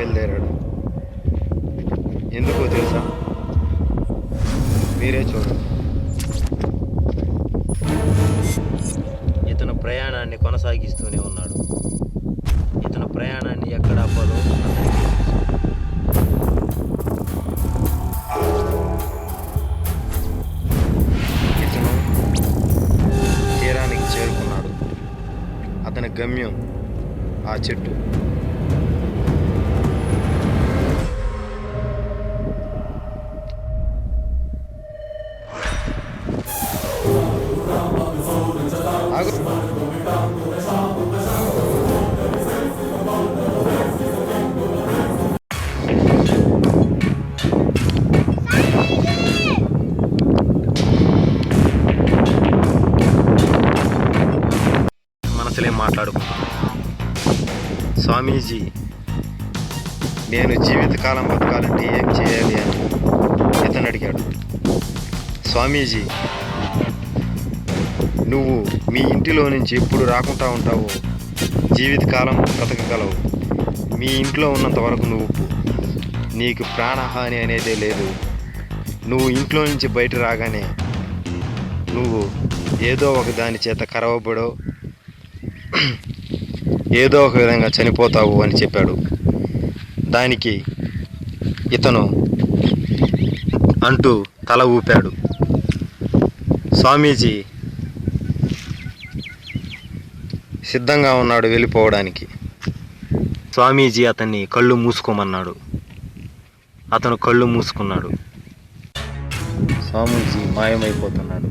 బయలుదేరాడు. ఎందుకో తెలుసా? మీరే చూడండి. ఇతను ప్రయాణాన్ని కొనసాగిస్తూనే ఉన్నాడు. ఇతను ప్రయాణాన్ని ఎక్కడ ఆపాలో ఇతను తీరానికి చేరుకున్నాడు. అతని గమ్యం ఆ చెట్టు. మనసులే మాట్లాడుకుంటున్నాయి. స్వామీజీ, నేను జీవితకాలం బతకాలంటే ఏం చేయాలి అని ఇతను అడిగాడు. స్వామీజీ, నువ్వు మీ ఇంటిలో నుంచి ఎప్పుడు రాకుండా ఉంటావో జీవితకాలం బ్రతకగలవు. మీ ఇంట్లో ఉన్నంత వరకు నువ్వు నీకు ప్రాణహాని అనేదే లేదు. నువ్వు ఇంట్లో నుంచి బయట రాగానే నువ్వు ఏదో ఒక దాని చేత కరవబడో ఏదో ఒక విధంగా చనిపోతావు అని చెప్పాడు. దానికి ఇతను అంటూ తల ఊపాడు. స్వామీజీ సిద్ధంగా ఉన్నాడు వెళ్ళిపోవడానికి. స్వామీజీ అతన్ని కళ్ళు మూసుకోమన్నాడు. అతను కళ్ళు మూసుకున్నాడు. స్వామీజీ మాయమైపోతున్నాడు.